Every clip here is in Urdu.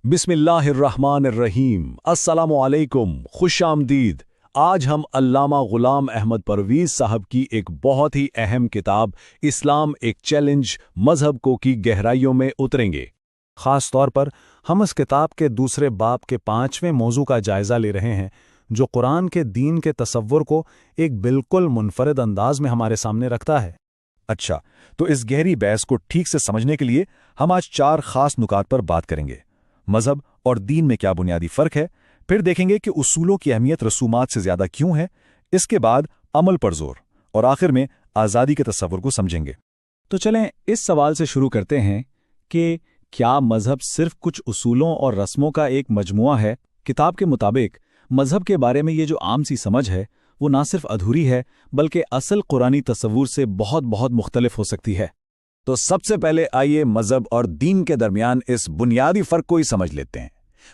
بسم اللہ الرحمن الرحیم، السلام علیکم، خوش آمدید۔ آج ہم علامہ غلام احمد پرویز صاحب کی ایک بہت ہی اہم کتاب اسلام ایک چیلنج مذہب کو کی گہرائیوں میں اتریں گے۔ خاص طور پر ہم اس کتاب کے دوسرے باب کے 5ویں موضوع کا جائزہ لے رہے ہیں، جو قرآن کے دین کے تصور کو ایک بالکل منفرد انداز میں ہمارے سامنے رکھتا ہے۔ اچھا، تو اس گہری بحث کو ٹھیک سے سمجھنے کے لیے ہم آج 4 خاص نکات پر بات کریں گے۔ مذہب اور دین میں کیا بنیادی فرق ہے، پھر دیکھیں گے کہ اصولوں کی اہمیت رسومات سے زیادہ کیوں ہے، اس کے بعد عمل پر زور، اور آخر میں آزادی کے تصور کو سمجھیں گے۔ تو چلیں اس سوال سے شروع کرتے ہیں کہ کیا مذہب صرف کچھ اصولوں اور رسموں کا ایک مجموعہ ہے؟ کتاب کے مطابق مذہب کے بارے میں یہ جو عام سی سمجھ ہے وہ نہ صرف ادھوری ہے بلکہ اصل قرآنی تصور سے بہت مختلف ہو سکتی ہے۔ تو سب سے پہلے آئیے مذہب اور دین کے درمیان اس بنیادی فرق کو ہی سمجھ لیتے ہیں۔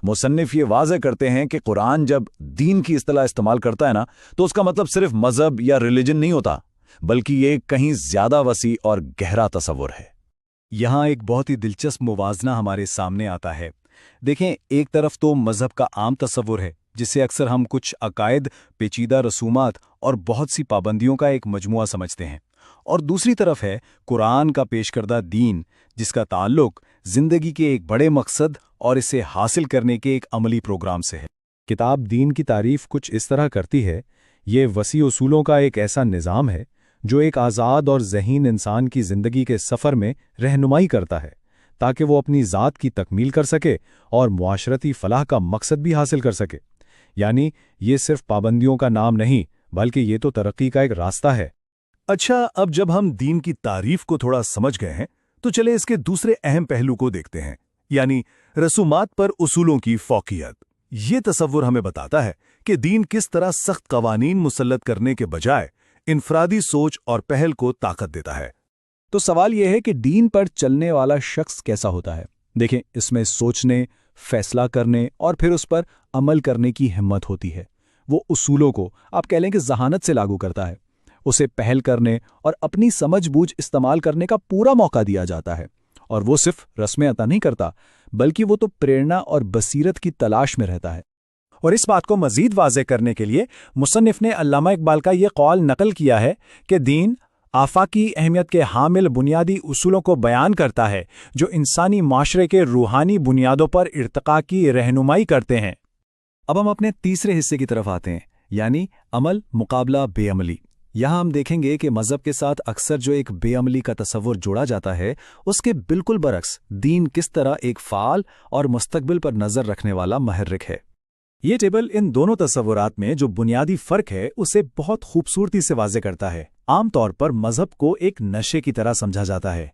مصنف یہ واضح کرتے ہیں کہ قرآن جب دین کی اصطلاح استعمال کرتا ہے تو اس کا مطلب صرف مذہب یا ریلیجن نہیں ہوتا، بلکہ یہ کہیں زیادہ وسیع اور گہرا تصور ہے۔ یہاں ایک بہت ہی دلچسپ موازنہ ہمارے سامنے آتا ہے۔ دیکھیں، ایک طرف تو مذہب کا عام تصور ہے جسے اکثر ہم کچھ عقائد، پیچیدہ رسومات اور بہت سی پابندیوں کا ایک مجموعہ سمجھتے ہیں، اور دوسری طرف ہے قرآن کا پیش کردہ دین، جس کا تعلق زندگی کے ایک بڑے مقصد اور اسے حاصل کرنے کے ایک عملی پروگرام سے ہے۔ کتاب دین کی تعریف کچھ اس طرح کرتی ہے: یہ وسیع اصولوں کا ایک ایسا نظام ہے جو ایک آزاد اور ذہین انسان کی زندگی کے سفر میں رہنمائی کرتا ہے تاکہ وہ اپنی ذات کی تکمیل کر سکے اور معاشرتی فلاح کا مقصد بھی حاصل کر سکے۔ یعنی یہ صرف پابندیوں کا نام نہیں بلکہ یہ تو ترقی کا ایک راستہ ہے۔ اچھا، اب جب ہم دین کی تعریف کو تھوڑا سمجھ گئے ہیں تو چلے اس کے دوسرے اہم پہلو کو دیکھتے ہیں، یعنی رسومات پر اصولوں کی فوقیت۔ یہ تصور ہمیں بتاتا ہے کہ دین کس طرح سخت قوانین مسلط کرنے کے بجائے انفرادی سوچ اور پہل کو طاقت دیتا ہے۔ تو سوال یہ ہے کہ دین پر چلنے والا شخص کیسا ہوتا ہے؟ دیکھیں، اس میں سوچنے، فیصلہ کرنے اور پھر اس پر عمل کرنے کی ہمت ہوتی ہے۔ وہ اصولوں کو آپ کہہ لیں کہ ذہانت سے لاگو کرتا ہے، اسے پہل کرنے اور اپنی سمجھ بوجھ استعمال کرنے کا پورا موقع دیا جاتا ہے، اور وہ صرف رسمیں عطا نہیں کرتا بلکہ وہ تو پریرنا اور بصیرت کی تلاش میں رہتا ہے۔ اور اس بات کو مزید واضح کرنے کے لیے مصنف نے علامہ اقبال کا یہ قول نقل کیا ہے کہ دین آفاقی اہمیت کے حامل بنیادی اصولوں کو بیان کرتا ہے جو انسانی معاشرے کے روحانی بنیادوں پر ارتقاء کی رہنمائی کرتے ہیں۔ اب ہم اپنے تیسرے حصے کی طرف آتے ہیں، یعنی عمل مقابلہ بے عملی۔ یہاں ہم دیکھیں گے کہ مذہب کے ساتھ اکثر جو ایک بے عملی کا تصور جوڑا جاتا ہے، اس کے بالکل برعکس دین کس طرح ایک فعال اور مستقبل پر نظر رکھنے والا محرک ہے۔ یہ ٹیبل ان دونوں تصورات میں جو بنیادی فرق ہے اسے بہت خوبصورتی سے واضح کرتا ہے۔ عام طور پر مذہب کو ایک نشے کی طرح سمجھا جاتا ہے،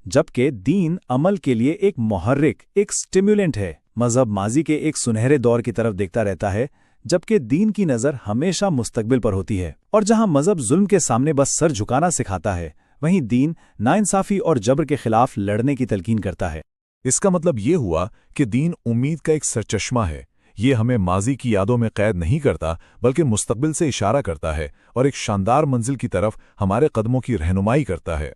جبکہ دین عمل کے لیے ایک محرک، ایک سٹیمولنٹ ہے۔ مذہب ماضی کے ایک سنہرے دور کی طرف دیکھتا رہتا ہے، جبکہ دین کی نظر ہمیشہ مستقبل پر ہوتی ہے۔ اور جہاں مذہب ظلم کے سامنے بس سر جھکانا سکھاتا ہے، وہیں دین ناانصافی اور جبر کے خلاف لڑنے کی تلقین کرتا ہے۔ اس کا مطلب یہ ہوا کہ دین امید کا ایک سرچشمہ ہے۔ یہ ہمیں ماضی کی یادوں میں قید نہیں کرتا بلکہ مستقبل سے اشارہ کرتا ہے اور ایک شاندار منزل کی طرف ہمارے قدموں کی رہنمائی کرتا ہے۔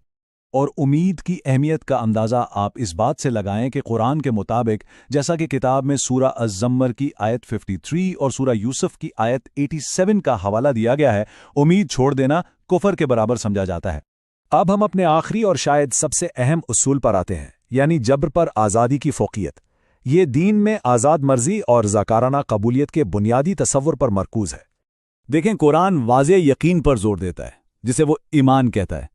اور امید کی اہمیت کا اندازہ آپ اس بات سے لگائیں کہ قرآن کے مطابق، جیسا کہ کتاب میں سورہ الزمر کی آیت 53 اور سورہ یوسف کی آیت 87 کا حوالہ دیا گیا ہے، امید چھوڑ دینا کفر کے برابر سمجھا جاتا ہے۔ اب ہم اپنے آخری اور شاید سب سے اہم اصول پر آتے ہیں، یعنی جبر پر آزادی کی فوقیت۔ یہ دین میں آزاد مرضی اور رضاکارانہ قبولیت کے بنیادی تصور پر مرکوز ہے۔ دیکھیں، قرآن واضح یقین پر زور دیتا ہے، جسے وہ ایمان کہتا ہے۔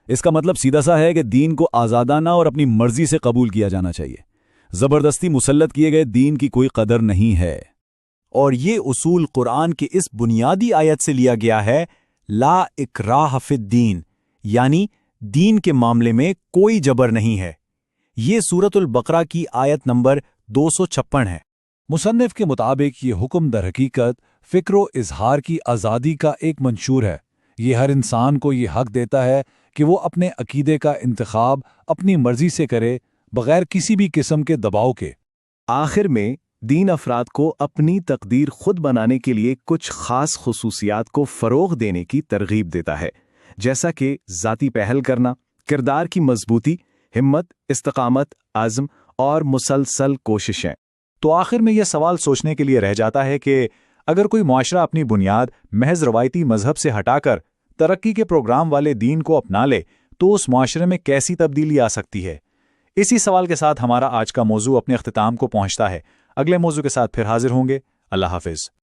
اس کا مطلب سیدھا سا ہے کہ دین کو آزادانہ اور اپنی مرضی سے قبول کیا جانا چاہیے۔ زبردستی مسلط کیے گئے دین کی کوئی قدر نہیں ہے۔ اور یہ اصول قرآن کی اس بنیادی آیت سے لیا گیا ہے، لا اکراہ فی الدین، یعنی دین کے معاملے میں کوئی جبر نہیں ہے۔ یہ سورۃ البقرہ کی آیت نمبر 256 ہے۔ مصنف کے مطابق یہ حکم در حقیقت فکر و اظہار کی آزادی کا ایک منشور ہے۔ یہ ہر انسان کو یہ حق دیتا ہے کہ وہ اپنے عقیدے کا انتخاب اپنی مرضی سے کرے، بغیر کسی بھی قسم کے دباؤ کے۔ آخر میں دین افراد کو اپنی تقدیر خود بنانے کے لیے کچھ خاص خصوصیات کو فروغ دینے کی ترغیب دیتا ہے، جیسا کہ ذاتی پہل کرنا، کردار کی مضبوطی، ہمت، استقامت، عزم اور مسلسل کوششیں۔ تو آخر میں یہ سوال سوچنے کے لیے رہ جاتا ہے کہ اگر کوئی معاشرہ اپنی بنیاد محض روایتی مذہب سے ہٹا کر ترقی کے پروگرام والے دین کو اپنا لے تو اس معاشرے میں کیسی تبدیلی آ سکتی ہے؟ اسی سوال کے ساتھ ہمارا آج کا موضوع اپنے اختتام کو پہنچتا ہے۔ اگلے موضوع کے ساتھ پھر حاضر ہوں گے۔ اللہ حافظ۔